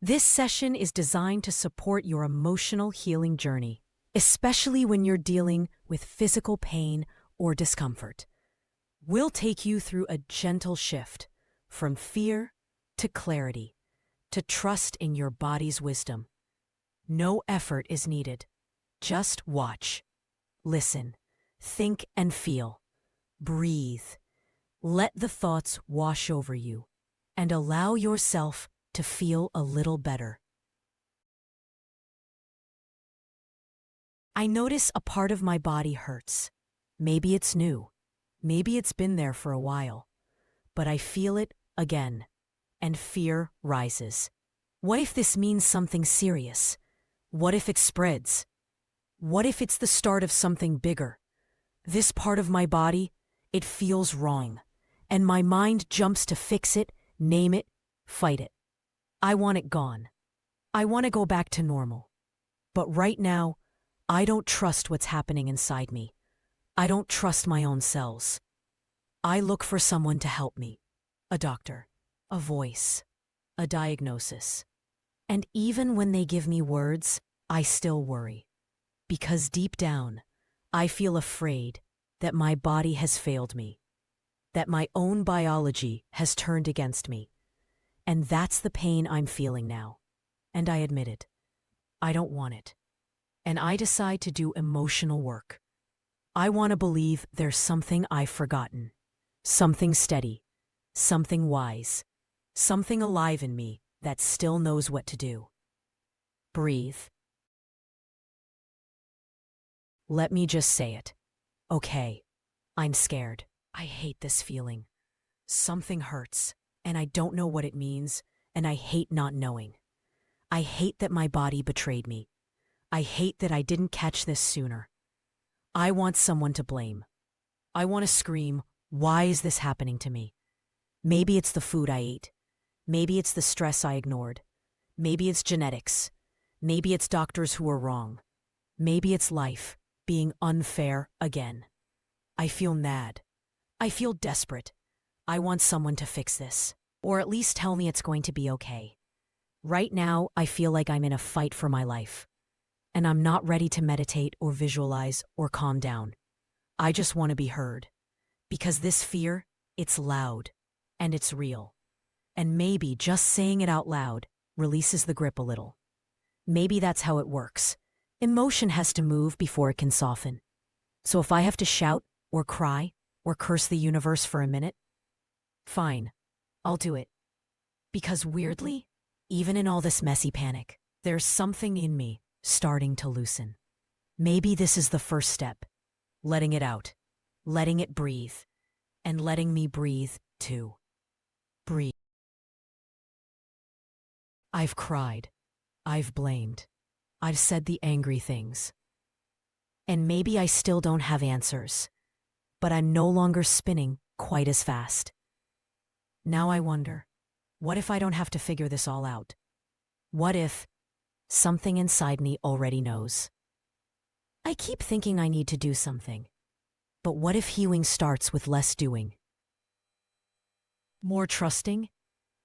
This session is designed to support your emotional healing journey, especially when you're dealing with physical pain or discomfort. We'll take you through a gentle shift from fear to clarity, to trust in your body's wisdom. No effort is needed. Just watch, listen, think and feel. Breathe. Let the thoughts wash over you and allow yourself to feel a little better. I notice a part of my body hurts. Maybe it's new. Maybe it's been there for a while. But I feel it again, and fear rises. What if this means something serious? What if it spreads? What if it's the start of something bigger? This part of my body, it feels wrong, and my mind jumps to fix it, name it, fight it. I want it gone. I want to go back to normal. But right now, I don't trust what's happening inside me. I don't trust my own cells. I look for someone to help me. A doctor, a voice, a diagnosis. And even when they give me words, I still worry. Because deep down, I feel afraid that my body has failed me, that my own biology has turned against me. And that's the pain I'm feeling now. And I admit it. I don't want it. And I decide to do emotional work. I want to believe there's something I've forgotten. Something steady. Something wise. Something alive in me that still knows what to do. Breathe. Let me just say it. Okay, I'm scared. I hate this feeling. Something hurts, and I don't know what it means, and I hate not knowing. I hate that my body betrayed me. I hate that I didn't catch this sooner. I want someone to blame. I want to scream, why is this happening to me? Maybe it's the food I ate. Maybe it's the stress I ignored. Maybe it's genetics. Maybe it's doctors who are wrong. Maybe it's life being unfair again. I feel mad. I feel desperate. I want someone to fix this, or at least tell me it's going to be okay. Right now, I feel like I'm in a fight for my life, and I'm not ready to meditate or visualize or calm down. I just want to be heard, because this fear, it's loud, and it's real. And maybe just saying it out loud releases the grip a little. Maybe that's how it works. Emotion has to move before it can soften. So if I have to shout or cry or curse the universe for a minute, fine, I'll do it. Because weirdly, even in all this messy panic, there's something in me starting to loosen. Maybe this is the first step. Letting it out, letting it breathe, and letting me breathe too. Breathe. I've cried. I've blamed. I've said the angry things. And maybe I still don't have answers, but I'm no longer spinning quite as fast. Now I wonder, what if I don't have to figure this all out? What if something inside me already knows? I keep thinking I need to do something, but what if healing starts with less doing? More trusting?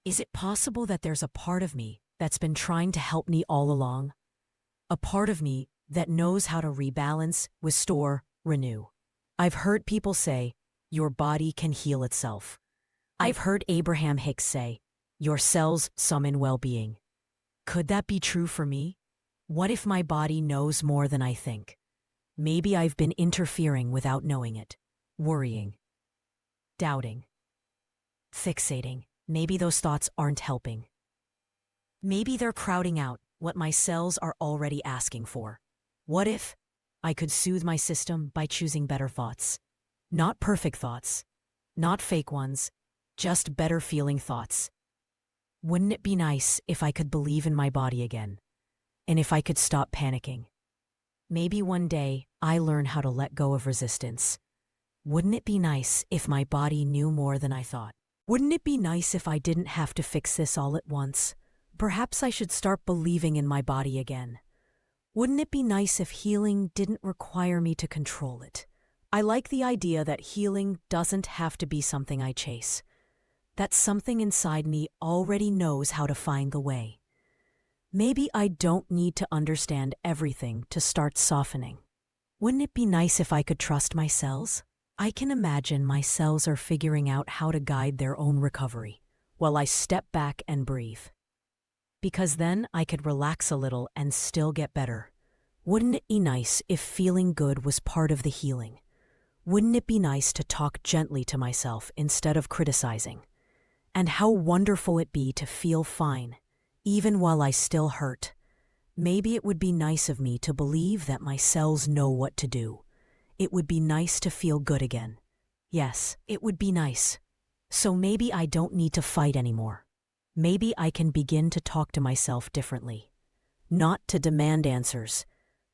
Is it possible that there's a part of me that's been trying to help me all along? A part of me that knows how to rebalance, restore, renew. I've heard people say, your body can heal itself. I've heard Abraham Hicks say, your cells summon well-being. Could that be true for me? What if my body knows more than I think? Maybe I've been interfering without knowing it, worrying, doubting, fixating. Maybe those thoughts aren't helping. Maybe they're crowding out what my cells are already asking for. What if I could soothe my system by choosing better thoughts? Not perfect thoughts, not fake ones, just better feeling thoughts. Wouldn't it be nice if I could believe in my body again? And if I could stop panicking? Maybe one day I learn how to let go of resistance. Wouldn't it be nice if my body knew more than I thought? Wouldn't it be nice if I didn't have to fix this all at once? Perhaps I should start believing in my body again. Wouldn't it be nice if healing didn't require me to control it? I like the idea that healing doesn't have to be something I chase. That something inside me already knows how to find the way. Maybe I don't need to understand everything to start softening. Wouldn't it be nice if I could trust my cells? I can imagine my cells are figuring out how to guide their own recovery while I step back and breathe. Because then I could relax a little and still get better. Wouldn't it be nice if feeling good was part of the healing? Wouldn't it be nice to talk gently to myself instead of criticizing? And how wonderful it'd be to feel fine, even while I still hurt. Maybe it would be nice of me to believe that my cells know what to do. It would be nice to feel good again. Yes, it would be nice. So maybe I don't need to fight anymore. Maybe I can begin to talk to myself differently. Not to demand answers,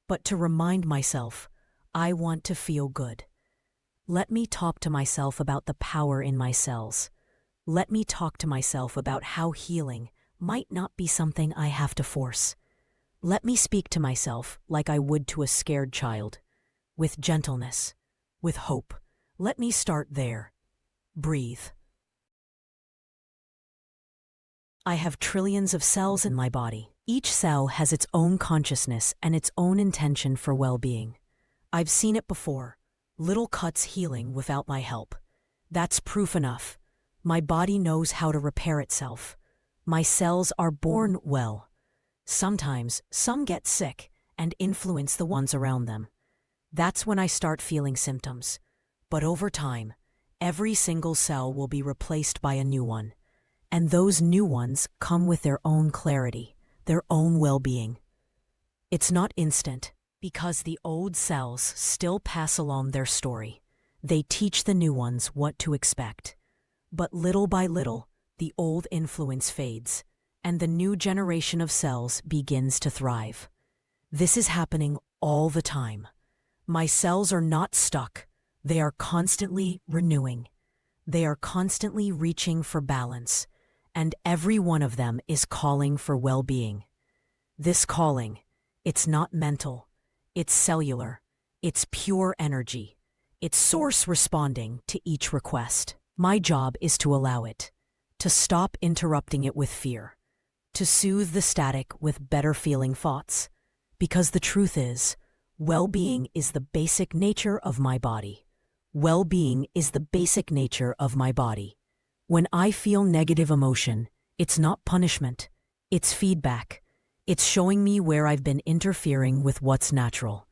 but to remind myself, I want to feel good. Let me talk to myself about the power in my cells. Let me talk to myself about how healing might not be something I have to force. Let me speak to myself like I would to a scared child, with gentleness, with hope. Let me start there. Breathe. I have trillions of cells in my body. Each cell has its own consciousness and its own intention for well-being. I've seen it before, little cuts healing without my help. That's proof enough. My body knows how to repair itself. My cells are born well. Sometimes some get sick and influence the ones around them. That's when I start feeling symptoms. But over time, every single cell will be replaced by a new one. And those new ones come with their own clarity, their own well-being. It's not instant, because the old cells still pass along their story. They teach the new ones what to expect. But little by little, the old influence fades, and the new generation of cells begins to thrive. This is happening all the time. My cells are not stuck. They are constantly renewing. They are constantly reaching for balance, and every one of them is calling for well-being. This calling, it's not mental, it's cellular, it's pure energy. It's source responding to each request. My job is to allow it, to stop interrupting it with fear, to soothe the static with better-feeling thoughts. Because the truth is, well-being is the basic nature of my body. Well-being is the basic nature of my body. When I feel negative emotion, it's not punishment, it's feedback. It's showing me where I've been interfering with what's natural.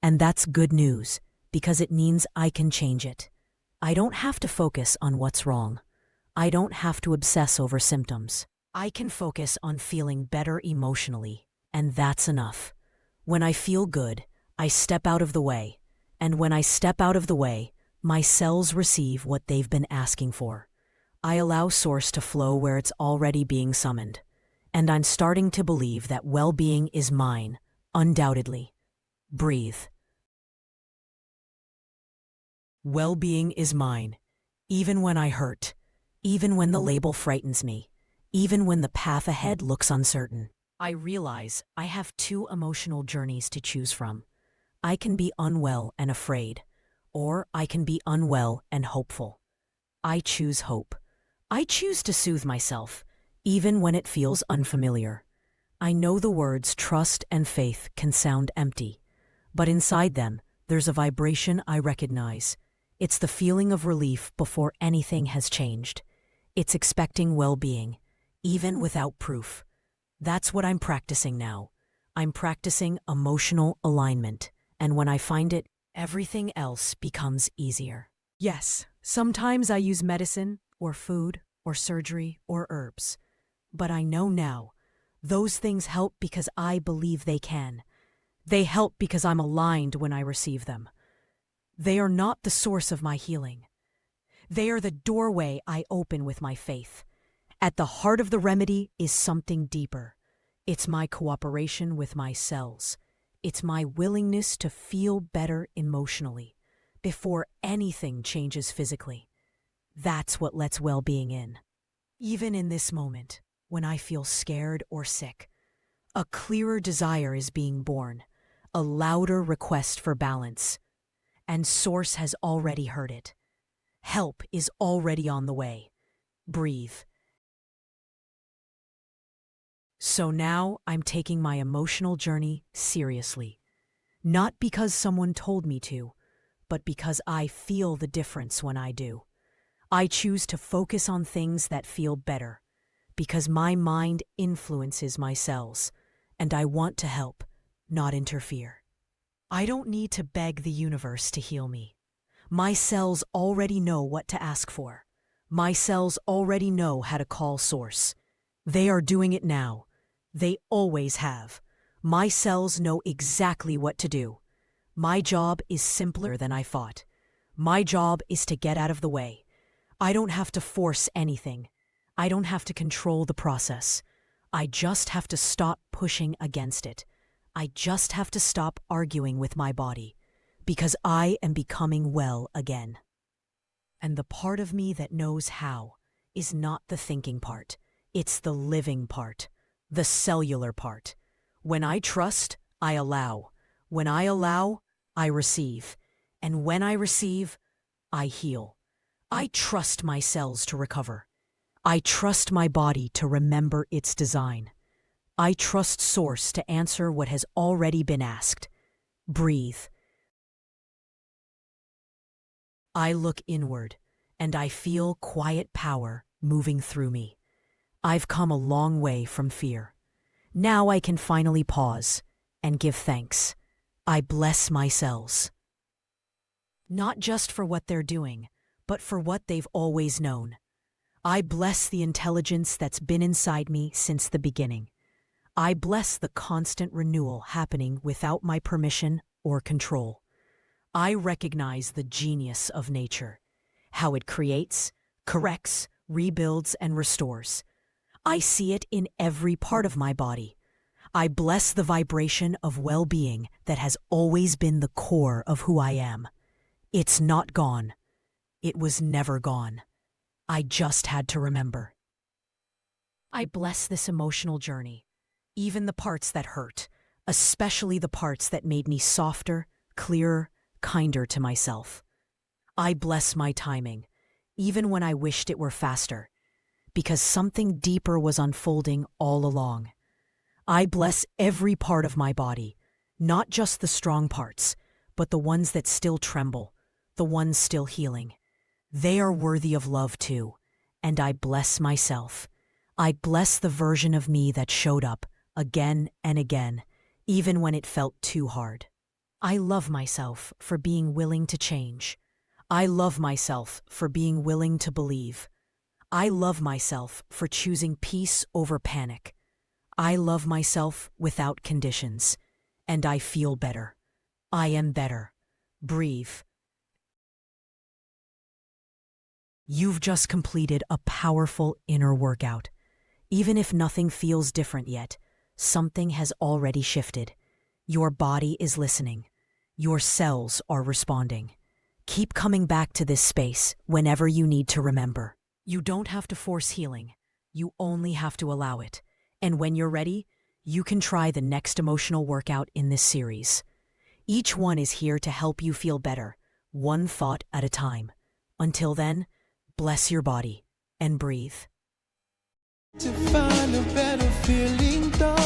And that's good news, because it means I can change it. I don't have to focus on what's wrong. I don't have to obsess over symptoms. I can focus on feeling better emotionally, and that's enough. When I feel good, I step out of the way. And when I step out of the way, my cells receive what they've been asking for. I allow source to flow where it's already being summoned. And I'm starting to believe that well-being is mine, undoubtedly. Breathe. Well-being is mine, even when I hurt, even when the label frightens me, even when the path ahead looks uncertain. I realize I have two emotional journeys to choose from. I can be unwell and afraid, or I can be unwell and hopeful. I choose hope. I choose to soothe myself, even when it feels unfamiliar. I know the words trust and faith can sound empty, but inside them, there's a vibration I recognize. It's the feeling of relief before anything has changed. It's expecting well-being, even without proof. That's what I'm practicing now. I'm practicing emotional alignment, and when I find it, everything else becomes easier. Yes, sometimes I use medicine, or food, or surgery, or herbs. But I know now, those things help because I believe they can. They help because I'm aligned when I receive them. They are not the source of my healing. They are the doorway I open with my faith. At the heart of the remedy is something deeper. It's my cooperation with my cells. It's my willingness to feel better emotionally before anything changes physically. That's what lets well-being in. Even in this moment, when I feel scared or sick, a clearer desire is being born, a louder request for balance. And Source has already heard it. Help is already on the way. Breathe. So So now I'm taking my emotional journey seriously. Not because someone told me to, but because I feel the difference when I do. I choose to focus on things that feel better, because my mind influences my cells, and I want to help, not interfere. I don't need to beg the universe to heal me. My cells already know what to ask for. My cells already know how to call source. They are doing it now. They always have. My cells know exactly what to do. My job is simpler than I thought. My job is to get out of the way. I don't have to force anything. I don't have to control the process. I just have to stop pushing against it. I just have to stop arguing with my body, because I am becoming well again. And the part of me that knows how is not the thinking part. It's the living part, the cellular part. When I trust, I allow. When I allow, I receive. And when I receive, I heal. I trust my cells to recover. I trust my body to remember its design. I trust Source to answer what has already been asked. Breathe. I look inward, and I feel quiet power moving through me. I've come a long way from fear. Now I can finally pause and give thanks. I bless my cells. Not just for what they're doing, but for what they've always known. I bless the intelligence that's been inside me since the beginning. I bless the constant renewal happening without my permission or control. I recognize the genius of nature, how it creates, corrects, rebuilds, and restores. I see it in every part of my body. I bless the vibration of well-being that has always been the core of who I am. It's not gone. It was never gone. I just had to remember. I bless this emotional journey, even the parts that hurt, especially the parts that made me softer, clearer, kinder to myself. I bless my timing, even when I wished it were faster, because something deeper was unfolding all along. I bless every part of my body, not just the strong parts, but the ones that still tremble, the ones still healing. They are worthy of love too, and I bless myself. I bless the version of me that showed up again and again, even when it felt too hard. I love myself for being willing to change. I love myself for being willing to believe. I love myself for choosing peace over panic. I love myself without conditions, and I feel better. I am better. Breathe. You've just completed a powerful inner workout. Even if nothing feels different yet, something has already shifted. Your body is listening. Your cells are responding. Keep coming back to this space whenever you need to remember. You don't have to force healing. You only have to allow it. And when you're ready, you can try the next emotional workout in this series. Each one is here to help you feel better, one thought at a time. Until then, bless your body and breathe. To find a better feeling thought.